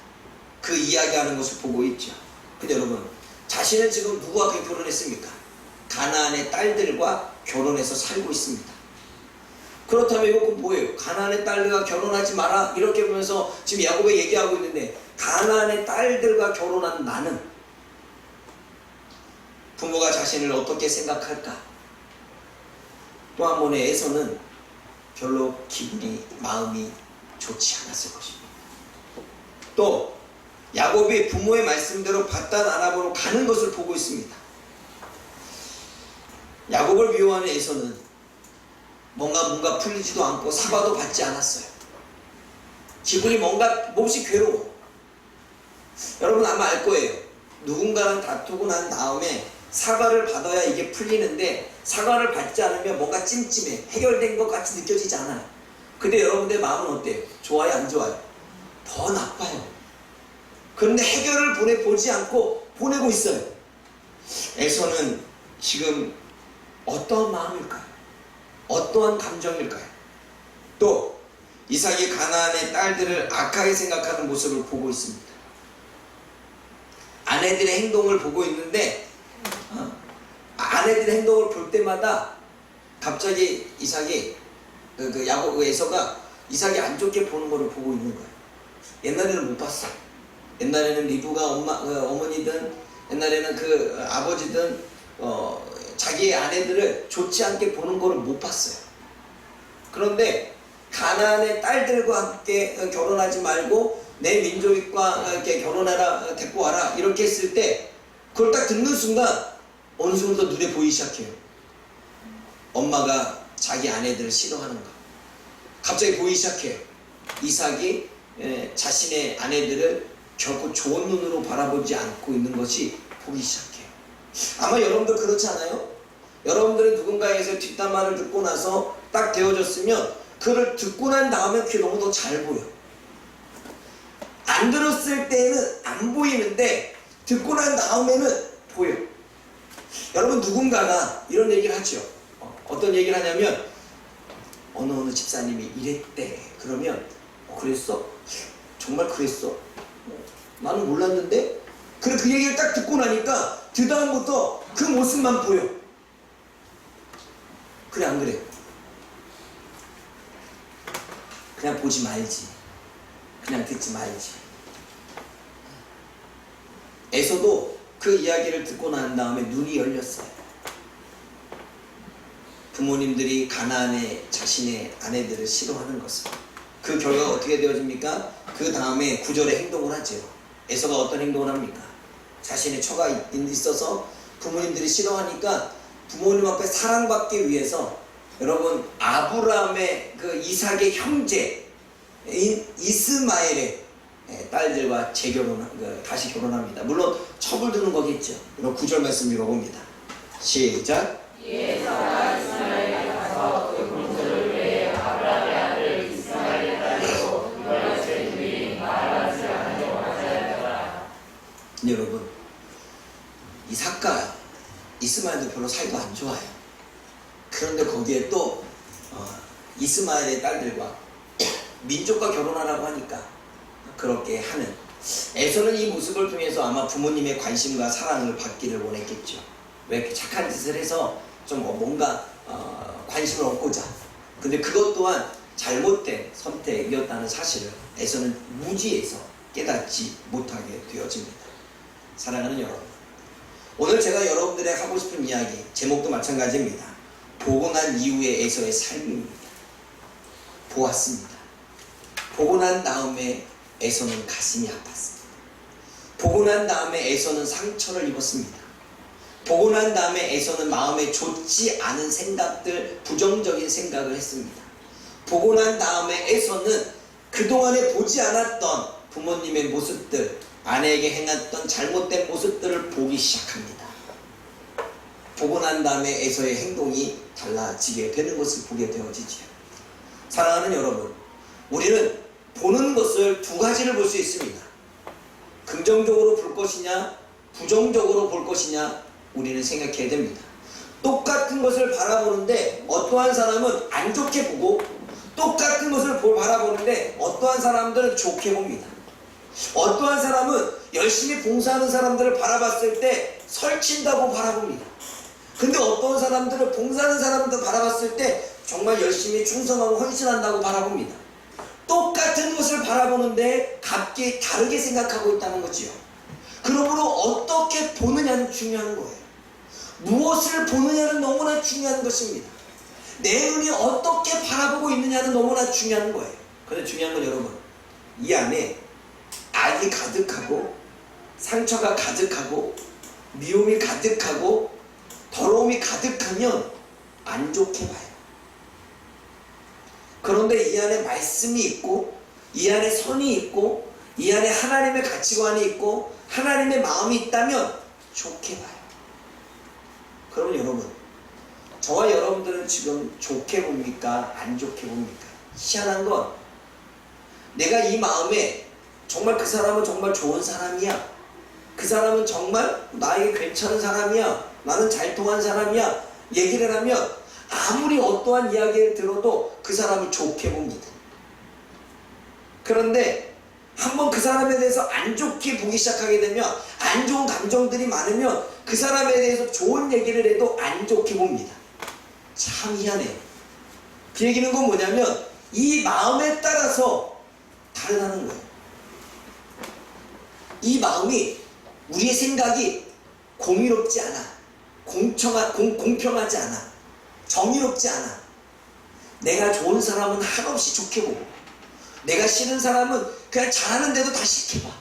그 이야기하는 것을 보고 있죠. 근데 여러분, 자신은 지금 누구와 결혼했습니까? 가나안의 딸들과 결혼해서 살고 있습니다. 그렇다면 이건 뭐예요? 가나안의 딸들과 결혼하지 마라 이렇게 보면서 지금 야곱에 얘기하고 있는데 가나안의 딸들과 결혼한 나는 부모가 자신을 어떻게 생각할까? 또 한 번의 에서는 별로 마음이 좋지 않았을 것입니다. 또 야곱이 부모의 말씀대로 바단 아랍으로 가는 것을 보고 있습니다. 야곱을 미워하는 에서는 뭔가 풀리지도 않고 사과도 받지 않았어요. 기분이 몹시 괴로워. 여러분 아마 알 거예요. 누군가랑 다투고 난 다음에 사과를 받아야 이게 풀리는데 사과를 받지 않으면 뭔가 찜찜해. 해결된 것 같이 느껴지지 않아요. 근데 여러분들의 마음은 어때요? 좋아요? 안 좋아요? 더 나빠요. 그런데 해결을 보지 않고 보내고 있어요. 에서는 지금 어떠한 마음일까요? 어떠한 감정일까요? 또 이삭이 가나안의 딸들을 악하게 생각하는 모습을 보고 있습니다. 아내들의 행동을 보고 있는데 아내들의 행동을 볼 때마다 갑자기 이삭이 야곱 에서가 이삭이 안 좋게 보는 거를 보고 있는 거예요. 옛날에는 못 봤어. 옛날에는 리브가 어머니든 옛날에는 아버지든 자기의 아내들을 좋지 않게 보는 거를 못 봤어요. 그런데 가나안의 딸들과 함께 결혼하지 말고 내 민족과 이렇게 결혼해라, 데리고 와라 이렇게 했을 때 그걸 딱 듣는 순간 어느 순간 눈에 보이기 시작해요. 엄마가 자기 아내들을 싫어하는 거 갑자기 보이기 시작해요. 이삭이 자신의 아내들을 결코 좋은 눈으로 바라보지 않고 있는 것이 보기 시작해요. 아마 여러분들 그렇지 않아요? 여러분들은 누군가에서 뒷담화를 듣고 나서 딱 되어졌으면 그를 듣고 난 다음에 그게 너무 더 잘 보여. 안 들었을 때는 안 보이는데 듣고 난 다음에는 보여. 여러분 누군가가 이런 얘기를 하죠. 어떤 얘기를 하냐면 어느 집사님이 이랬대. 그러면 그랬어? 정말 그랬어? 나는 몰랐는데? 그래 그 얘기를 딱 듣고 나니까 그 다음부터 그 모습만 보여. 그래 안 그래? 그냥 보지 말지. 그냥 듣지 말지. 에서도 그 이야기를 듣고 난 다음에 눈이 열렸어요. 부모님들이 가나안의 자신의 아내들을 싫어하는 것을. 그 결과가 어떻게 되어집니까? 그 다음에 9절에 행동을 하죠. 에서가 어떤 행동을 합니까? 자신의 처가 있어서 부모님들이 싫어하니까 부모님 앞에 사랑받기 위해서 여러분 아브라함의 이삭의 형제인 이스마엘의 딸들과 다시 결혼합니다. 물론 첩을 두는 거겠죠. 그럼 9절 말씀 읽어봅니다. 시작. 에서가 이스마엘에 가서 그 본토를 위해 아브라함의 아들 이스마엘의 딸로 그걸 제 주인 말하지 않으려 하자였더라. 여러분 이삭과 이스마엘도 별로 사이도 안 좋아요. 그런데 거기에 또 이스마엘의 딸들과 민족과 결혼하라고 하니까 그렇게 하는 에서는 이 모습을 통해서 아마 부모님의 관심과 사랑을 받기를 원했겠죠. 왜 이렇게 착한 짓을 해서 좀 뭔가 관심을 얻고자. 근데 그것 또한 잘못된 선택이었다는 사실을 에서는 무지해서 깨닫지 못하게 되어집니다. 사랑하는 여러분, 오늘 제가 여러분들에게 하고 싶은 이야기 제목도 마찬가지입니다. 보고 난 이후의 에서의 삶입니다. 보았습니다. 보고 난 다음에 에서는 가슴이 아팠습니다. 보고 난 다음에 에서는 상처를 입었습니다. 보고 난 다음에 에서는 마음에 좋지 않은 생각들, 부정적인 생각을 했습니다. 보고 난 다음에 에서는 그동안에 보지 않았던 부모님의 모습들, 아내에게 행했던 잘못된 모습들을 보기 시작합니다. 보고 난 다음에 에서의 행동이 달라지게 되는 것을 보게 되어지죠. 사랑하는 여러분, 우리는 보는 것을 두 가지를 볼 수 있습니다. 긍정적으로 볼 것이냐, 부정적으로 볼 것이냐, 우리는 생각해야 됩니다. 똑같은 것을 바라보는데 어떠한 사람은 안 좋게 보고 똑같은 것을 바라보는데 어떠한 사람들은 좋게 봅니다. 어떠한 사람은 열심히 봉사하는 사람들을 바라봤을 때 설친다고 바라봅니다. 근데 어떤 사람들은 봉사하는 사람들 바라봤을 때 정말 열심히 충성하고 헌신한다고 바라봅니다. 똑같은 것을 바라보는데 각기 다르게 생각하고 있다는 거지요. 그러므로 어떻게 보느냐는 중요한 거예요. 무엇을 보느냐는 너무나 중요한 것입니다. 내 눈이 어떻게 바라보고 있느냐는 너무나 중요한 거예요. 그런데 중요한 건 여러분, 이 안에 악이 가득하고 상처가 가득하고 미움이 가득하고 더러움이 가득하면 안 좋게 봐요. 그런데 이 안에 말씀이 있고 이 안에 선이 있고 이 안에 하나님의 가치관이 있고 하나님의 마음이 있다면 좋게 봐요. 그럼 여러분, 저와 여러분들은 지금 좋게 봅니까? 안 좋게 봅니까? 희한한 건 내가 이 마음에 정말 그 사람은 정말 좋은 사람이야, 그 사람은 정말 나에게 괜찮은 사람이야, 나는 잘 통한 사람이야 얘기를 하면 아무리 어떠한 이야기를 들어도 그 사람을 좋게 봅니다. 그런데 한번 그 사람에 대해서 안 좋게 보기 시작하게 되면, 안 좋은 감정들이 많으면 그 사람에 대해서 좋은 얘기를 해도 안 좋게 봅니다. 참 희한해요. 그 얘기는 건 뭐냐면 이 마음에 따라서 다르다는 거예요. 이 마음이, 우리의 생각이 공의롭지 않아, 공평하지 않아, 정의롭지 않아. 내가 좋은 사람은 한없이 좋게 보고, 내가 싫은 사람은 그냥 잘하는데도 다 싫게 봐.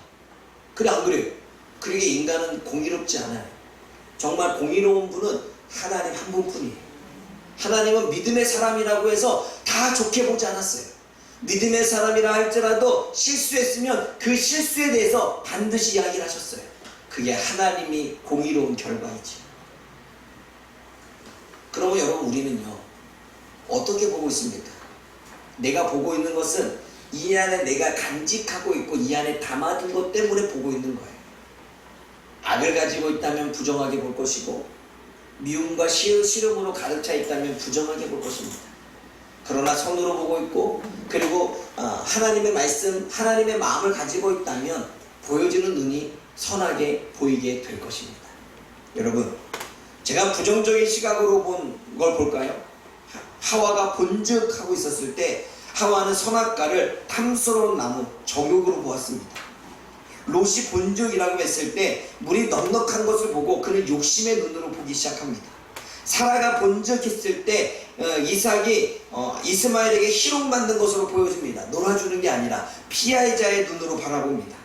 그래 안 그래요? 그러게 인간은 공의롭지 않아요. 정말 공의로운 분은 하나님 한 분뿐이에요. 하나님은 믿음의 사람이라고 해서 다 좋게 보지 않았어요. 믿음의 사람이라 할지라도 실수했으면 그 실수에 대해서 반드시 이야기를 하셨어요. 그게 하나님이 공의로운 결과이죠. 그러면 여러분, 우리는요 어떻게 보고 있습니까? 내가 보고 있는 것은 이 안에 내가 간직하고 있고 이 안에 담아둔 것 때문에 보고 있는 거예요. 악을 가지고 있다면 부정하게 볼 것이고, 미움과 시름으로 가득 차 있다면 부정하게 볼 것입니다. 그러나 선으로 보고 있고, 그리고 하나님의 말씀, 하나님의 마음을 가지고 있다면 보여지는 눈이 선하게 보이게 될 것입니다. 여러분, 제가 부정적인 시각으로 본 걸 볼까요? 하와가 본즉 하고 있었을 때 하와는 선악과를 탐스러운 나무, 정욕으로 보았습니다. 롯이 본적이라고 했을 때 물이 넉넉한 것을 보고 그는 욕심의 눈으로 보기 시작합니다. 사라가 본적했을 때 이삭이 이스마엘에게 희롱받는 것으로 보여집니다. 놀아주는 게 아니라 피해자의 눈으로 바라봅니다.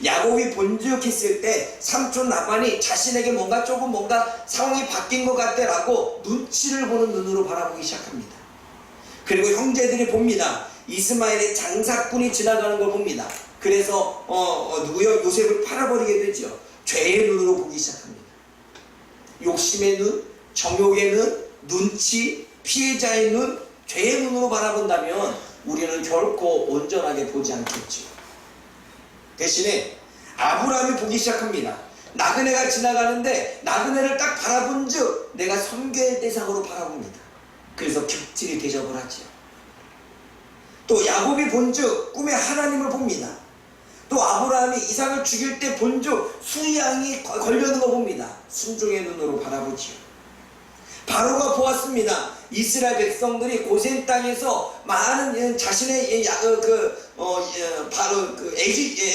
야곱이 본적했을 때 삼촌 라반이 자신에게 뭔가 상황이 바뀐 것 같다라고 눈치를 보는 눈으로 바라보기 시작합니다. 그리고 형제들이 봅니다. 이스마엘의 장사꾼이 지나가는 걸 봅니다. 그래서 누구요? 요셉을 팔아버리게 되죠. 죄의 눈으로 보기 시작합니다. 욕심의 눈, 정욕의 눈, 눈치, 피해자의 눈, 죄의 눈으로 바라본다면 우리는 결코 온전하게 보지 않겠죠. 대신에 아브라함이 보기 시작합니다. 나그네가 지나가는데 나그네를 딱 바라본 즉 내가 섬겨의 대상으로 바라봅니다. 그래서 격질이 대접을 하죠. 또 야곱이 본즉 꿈에 하나님을 봅니다. 또 아브라함이 이삭을 죽일 때 본즉 수양이 걸려는 거 봅니다. 순종의 눈으로 바라보지요. 바로가 보았습니다. 이스라엘 백성들이 고센 땅에서 많은 자신의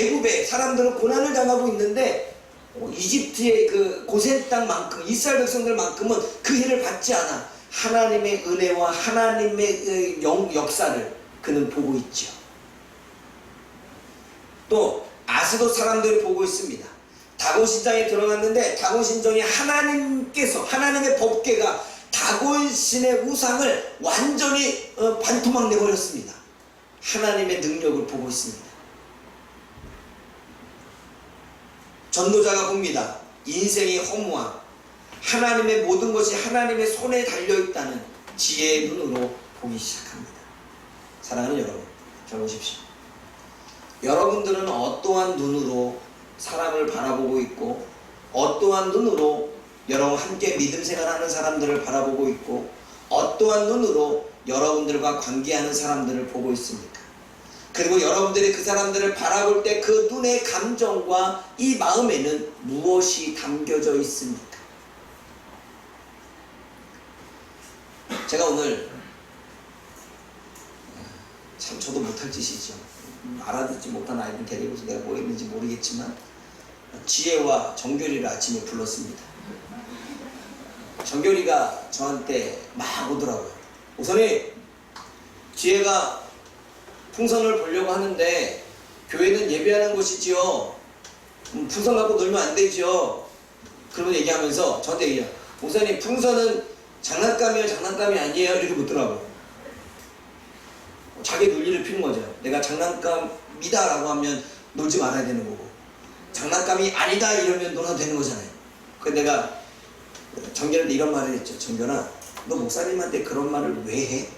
애굽의 사람들은 고난을 당하고 있는데 이집트의 그 고센 땅만큼, 이스라엘 백성들만큼은 그 일을 받지 않아 하나님의 은혜와 하나님의 역사를 그는 보고 있죠. 또 아스돗 사람들을 보고 있습니다. 다곤신장에 들어갔는데 다곤신정이 하나님의 법궤가 다곤신의 우상을 완전히 반토막 내버렸습니다. 하나님의 능력을 보고 있습니다. 전도자가 봅니다. 인생의 허무함, 하나님의 모든 것이 하나님의 손에 달려있다는 지혜의 눈으로 보기 시작합니다. 사랑하는 여러분, 잘 보십시오. 여러분들은 어떠한 눈으로 사람을 바라보고 있고, 어떠한 눈으로 여러분 함께 믿음 생활하는 사람들을 바라보고 있고, 어떠한 눈으로 여러분들과 관계하는 사람들을 보고 있습니까? 그리고 여러분들이 그 사람들을 바라볼 때 그 눈의 감정과 이 마음에는 무엇이 담겨져 있습니까? 제가 오늘 참 저도 못할 짓이죠. 알아듣지 못한 아이들 데리고서 내가 뭐 했는지 모르겠지만 지혜와 정결이를 아침에 불렀습니다. 정결이가 저한테 막 오더라고요. 우선이 지혜가 풍선을 보려고 하는데 교회는 예배하는 곳이지요. 풍선 갖고 놀면 안 되죠. 그러면 얘기하면서 저한테 얘기해요. 우선이 풍선은 장난감이에요, 장난감이 아니에요? 이렇게 묻더라고요. 자기 논리를 피는 거죠. 내가 장난감이다 라고 하면 놀지 말아야 되는 거고, 장난감이 아니다 이러면 놀아도 되는 거잖아요. 그래서 내가 정결한테 이런 말을 했죠. 정결아, 너 목사님한테 그런 말을 왜 해?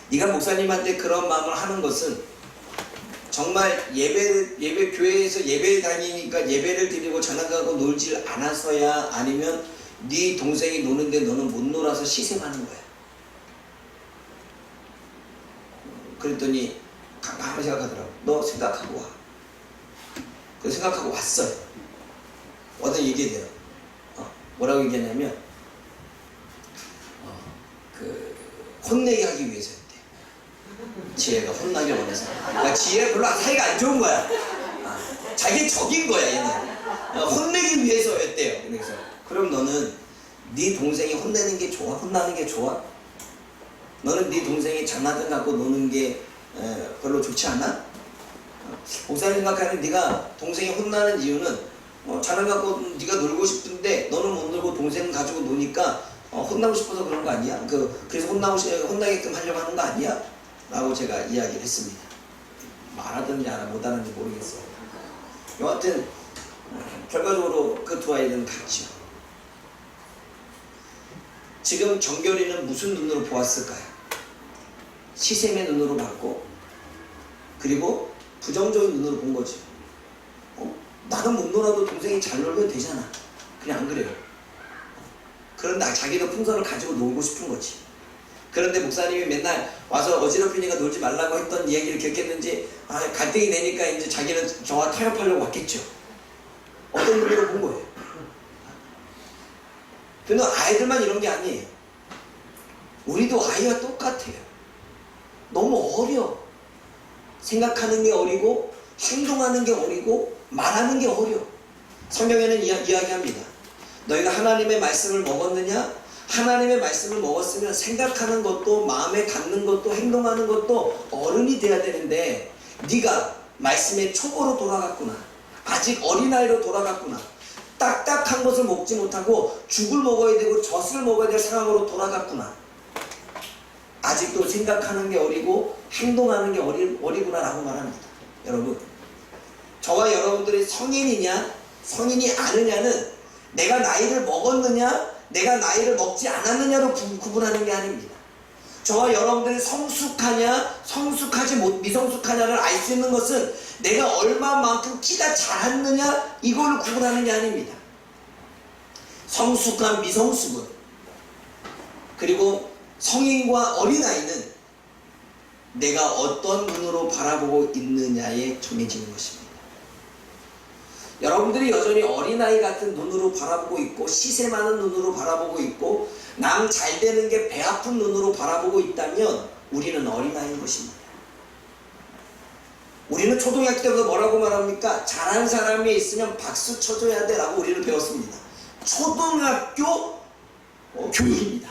네가 목사님한테 그런 마음을 하는 것은 정말 예배 교회에서 예배 다니니까 예배를 드리고 장난감하고 놀질 않아서야, 아니면 네 동생이 노는데 너는 못 놀아서 시샘하는 거야. 그랬더니 가만히 생각하더라고. 너 생각하고 와. 그 생각하고 왔어요. 어떤 얘기돼요. 뭐라고 얘기했냐면 혼내게 하기 위해서였대. 지혜가 혼나게 원해서. 그러니까 지혜가 별로 사이가 안 좋은 거야. 자기 적인 거야 얘는. 혼내기 위해서였대요. 그래서 그럼 너는 네 동생이 혼내는 게 좋아? 혼나는 게 좋아? 너는 네 동생이 장난감 갖고 노는 게 별로 좋지 않아? 목사님 생각하는 네가 동생이 혼나는 이유는 장난감 갖고 네가 놀고 싶은데 너는 못 놀고 동생 가지고 노니까 혼나고 싶어서 그런 거 아니야? 그래서 혼나게끔 하려고 하는 거 아니야? 라고 제가 이야기를 했습니다. 말하든지 못하는지 모르겠어요. 여하튼 결과적으로 그 두 아이들은 같죠. 지금 정결이는 무슨 눈으로 보았을까요? 시샘의 눈으로 봤고, 그리고 부정적인 눈으로 본 거지. 나는 못 놀아도 동생이 잘 놀면 되잖아. 그냥 안 그래요. 그런데 자기도 풍선을 가지고 놀고 싶은 거지. 그런데 목사님이 맨날 와서 어지럽히니까 놀지 말라고 했던 이야기를 기억했는지 갈등이 내니까 이제 자기는 저와 타협하려고 왔겠죠. 어떤 눈으로 본 거예요. 근데 아이들만 이런 게 아니에요. 우리도 아이와 똑같아요. 너무 어려. 생각하는 게 어리고 행동하는 게 어리고 말하는 게 어려. 성경에는 이야기합니다. 너희가 하나님의 말씀을 먹었느냐? 하나님의 말씀을 먹었으면 생각하는 것도 마음에 갖는 것도 행동하는 것도 어른이 돼야 되는데 네가 말씀의 초보로 돌아갔구나. 아직 어린아이로 돌아갔구나. 딱딱한 것을 먹지 못하고 죽을 먹어야 되고 젖을 먹어야 될 상황으로 돌아갔구나. 아직도 생각하는 게 어리고 행동하는 게 어리구나 라고 말합니다. 여러분, 저와 여러분들이 성인이냐 성인이 아니냐는 내가 나이를 먹었느냐 내가 나이를 먹지 않았느냐로 구분하는 게 아닙니다. 저와 여러분들이 성숙하냐 성숙하지 미성숙하냐를 알 수 있는 것은 내가 얼마만큼 키가 자랐느냐 이걸 구분하는 게 아닙니다. 성숙한 미성숙은, 그리고 성인과 어린아이는 내가 어떤 눈으로 바라보고 있느냐에 정해지는 것입니다. 여러분들이 여전히 어린아이 같은 눈으로 바라보고 있고 시샘하는 눈으로 바라보고 있고 남 잘 되는 게 배 아픈 눈으로 바라보고 있다면 우리는 어린아이인 것입니다. 우리는 초등학교 때부터 뭐라고 말합니까? 잘한 사람이 있으면 박수 쳐줘야 돼 라고 우리는 배웠습니다. 초등학교 교육입니다.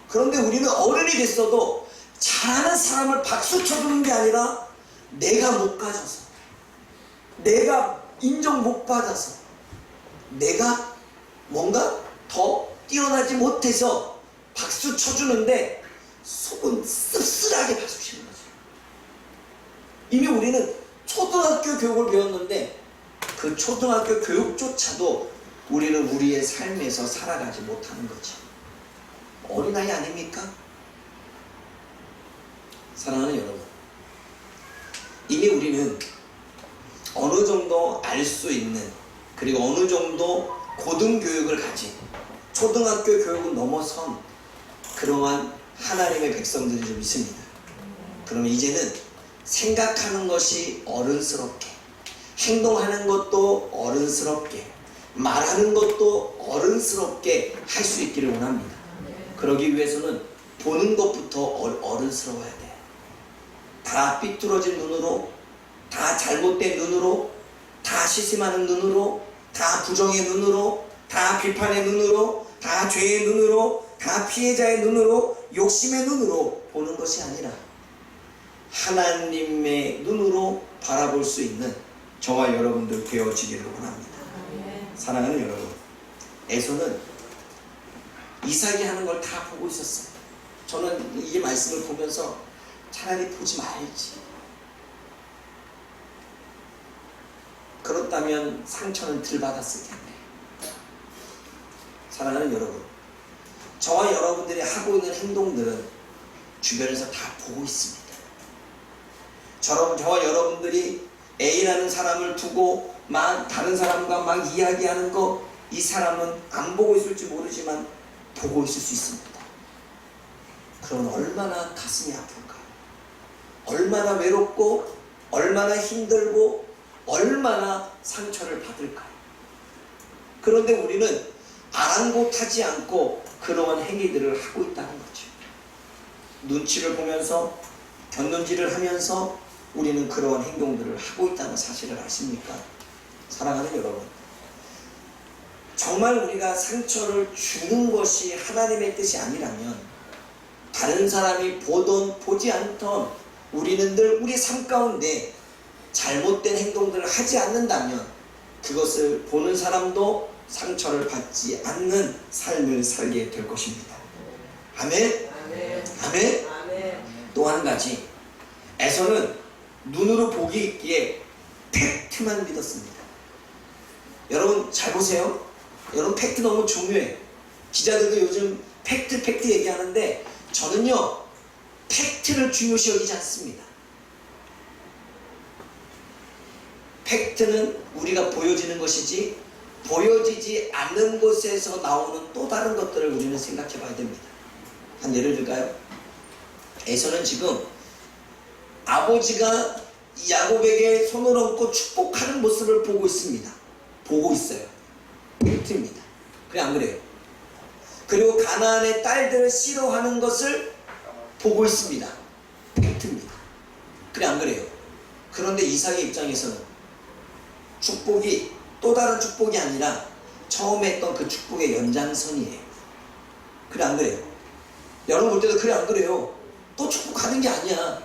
그런데 우리는 어른이 됐어도 잘하는 사람을 박수 쳐주는 게 아니라 내가 못 가져서, 내가 인정 못 받아서, 내가 뭔가 더 뛰어나지 못해서 박수 쳐주는데 속은 씁쓸하게 박수 치는 거죠. 이미 우리는 초등학교 교육을 배웠는데 그 초등학교 교육조차도 우리는 우리의 삶에서 살아가지 못하는 거지. 어린아이 아닙니까? 사랑하는 여러분, 이미 우리는 어느 정도 알 수 있는, 그리고 어느 정도 고등교육을 가진, 초등학교 교육을 넘어선 그러한 하나님의 백성들이 좀 있습니다. 그러면 이제는 생각하는 것이 어른스럽게, 행동하는 것도 어른스럽게, 말하는 것도 어른스럽게 할 수 있기를 원합니다. 그러기 위해서는 보는 것부터 어른스러워야 돼요. 다 삐뚤어진 눈으로, 다 잘못된 눈으로, 다 시샘하는 눈으로, 다 부정의 눈으로, 다 비판의 눈으로, 다 죄의 눈으로, 다 피해자의 눈으로, 욕심의 눈으로 보는 것이 아니라 하나님의 눈으로 바라볼 수 있는 저와 여러분들 되어지기를 원합니다. 사랑하는 여러분, 에서는 이삭이 하는 걸 다 보고 있었어요. 저는 이 말씀을 보면서 차라리 보지 말지. 그렇다면 상처는 덜 받았을 텐데. 사랑하는 여러분, 저와 여러분들이 하고 있는 행동들은 주변에서 다 보고 있습니다. 저와 여러분들이 A라는 사람을 두고 막 다른 사람과 막 이야기하는 거, 이 사람은 안 보고 있을지 모르지만 보고 있을 수 있습니다. 그럼 얼마나 가슴이 아플까요? 얼마나 외롭고 얼마나 힘들고 얼마나 상처를 받을까요? 그런데 우리는 아랑곳하지 않고 그러한 행위들을 하고 있다는 거죠. 눈치를 보면서 곁눈질을 하면서 우리는 그러한 행동들을 하고 있다는 사실을 아십니까? 사랑하는 여러분, 정말 우리가 상처를 주는 것이 하나님의 뜻이 아니라면, 다른 사람이 보던 보지 않던 우리는 늘 우리 삶 가운데 잘못된 행동들을 하지 않는다면 그것을 보는 사람도 상처를 받지 않는 삶을 살게 될 것입니다. 아멘? 아멘? 또 한 가지, 에서는 눈으로 복이 있기에 팩트만 믿었습니다. 여러분 잘 보세요. 여러분 팩트 너무 중요해요. 기자들도 요즘 팩트 얘기하는데 저는요 팩트를 중요시 여기지 않습니다. 팩트는 우리가 보여지는 것이지 보여지지 않는 곳에서 나오는 또 다른 것들을 우리는 생각해 봐야 됩니다. 한 예를 들까요? 에서는 지금 아버지가 야곱에게 손을 얹고 축복하는 모습을 보고 있습니다. 보고 있어요. 팩트입니다. 그래 안 그래요? 그리고 가나안의 딸들을 싫어하는 것을 보고 있습니다. 팩트입니다. 그래 안 그래요? 그런데 이삭의 입장에서는 축복이 또 다른 축복이 아니라 처음에 했던 그 축복의 연장선이에요. 그래 안 그래요? 여러분 볼 때도 그래 안 그래요? 또 축복하는 게 아니야.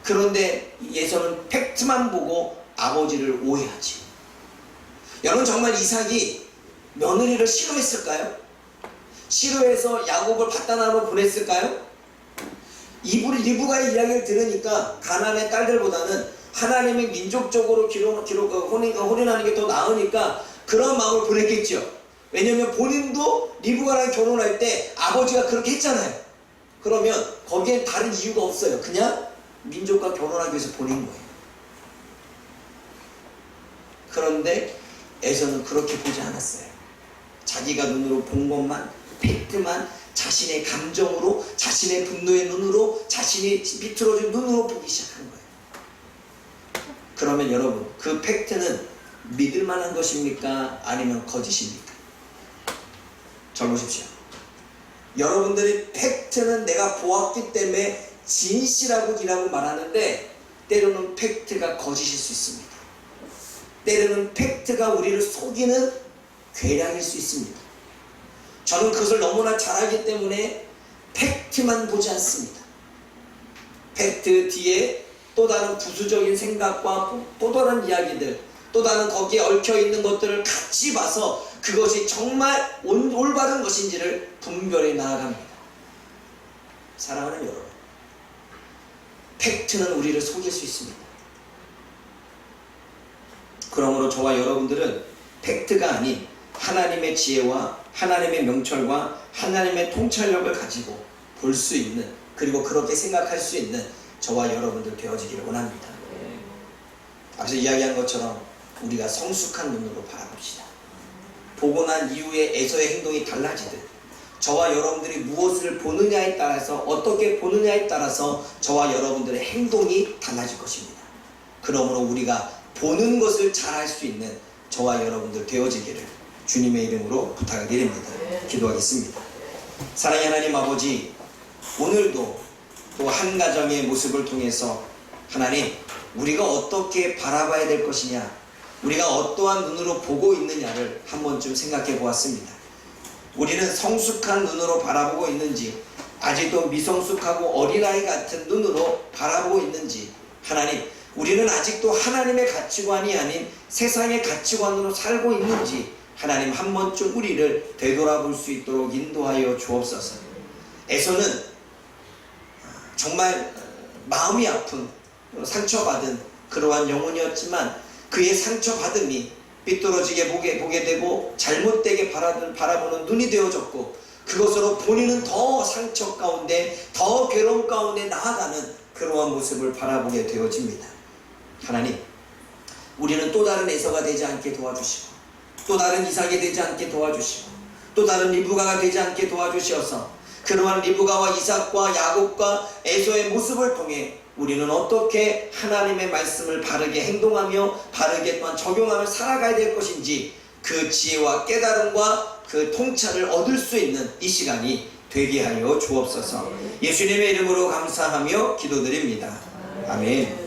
그런데 예서는 팩트만 보고 아버지를 오해하지. 여러분 정말 이삭이 며느리를 싫어했을까요? 싫어해서 야곱을 바다나로 보냈을까요? 리브가의 이야기를 들으니까 가나안의 딸들보다는 하나님의 민족적으로 혼인하는 게 더 나으니까 그런 마음을 보냈겠죠. 왜냐하면 본인도 리브가랑 결혼할 때 아버지가 그렇게 했잖아요. 그러면 거기엔 다른 이유가 없어요. 그냥 민족과 결혼하기 위해서 보낸 거예요. 그런데 에서는 그렇게 보지 않았어요. 자기가 눈으로 본 것만, 팩트만, 자신의 감정으로, 자신의 분노의 눈으로, 자신이 비틀어진 눈으로 보기 시작한 거예요. 그러면 여러분, 그 팩트는 믿을 만한 것입니까? 아니면 거짓입니까? 잘 보십시오. 여러분들이 팩트는 내가 보았기 때문에 진실하고이라고 말하는데 때로는 팩트가 거짓일 수 있습니다. 때로는 팩트가 우리를 속이는 괴량일 수 있습니다. 저는 그것을 너무나 잘 알기 때문에 팩트만 보지 않습니다. 팩트 뒤에 또 다른 부수적인 생각과 또 다른 이야기들, 또 다른 거기에 얽혀있는 것들을 같이 봐서 그것이 정말 올바른 것인지를 분별해 나아갑니다. 사랑하는 여러분, 팩트는 우리를 속일 수 있습니다. 그러므로 저와 여러분들은 팩트가 아닌 하나님의 지혜와 하나님의 명철과 하나님의 통찰력을 가지고 볼 수 있는, 그리고 그렇게 생각할 수 있는 저와 여러분들 되어지기를 원합니다. 앞서 이야기한 것처럼 우리가 성숙한 눈으로 바라봅시다. 보고 난 이후에 에서의 행동이 달라지듯 저와 여러분들이 무엇을 보느냐에 따라서, 어떻게 보느냐에 따라서 저와 여러분들의 행동이 달라질 것입니다. 그러므로 우리가 보는 것을 잘 할 수 있는 저와 여러분들 되어지기를 주님의 이름으로 부탁을 드립니다. 기도하겠습니다. 사랑의 하나님 아버지, 오늘도 또 한 가정의 모습을 통해서 하나님, 우리가 어떻게 바라봐야 될 것이냐, 우리가 어떠한 눈으로 보고 있느냐를 한 번쯤 생각해 보았습니다. 우리는 성숙한 눈으로 바라보고 있는지, 아직도 미성숙하고 어린아이 같은 눈으로 바라보고 있는지, 하나님, 우리는 아직도 하나님의 가치관이 아닌 세상의 가치관으로 살고 있는지 하나님 한 번쯤 우리를 되돌아볼 수 있도록 인도하여 주옵소서. 에서는 정말 마음이 아픈, 상처받은 그러한 영혼이었지만 그의 상처받음이 삐뚤어지게 보게 되고 잘못되게 바라보는 눈이 되어졌고, 그것으로 본인은 더 상처 가운데, 더 괴로움 가운데 나아가는 그러한 모습을 바라보게 되어집니다. 하나님, 우리는 또 다른 에서가 되지 않게 도와주시고, 또 다른 이삭이 되지 않게 도와주시고, 또 다른 리브가가 되지 않게 도와주시어서 그러한 리브가와 이삭과 야곱과 에서의 모습을 통해 우리는 어떻게 하나님의 말씀을 바르게 행동하며 바르게 또한 적용하며 살아가야 될 것인지 그 지혜와 깨달음과 그 통찰을 얻을 수 있는 이 시간이 되게 하여 주옵소서. 예수님의 이름으로 감사하며 기도드립니다. 아멘.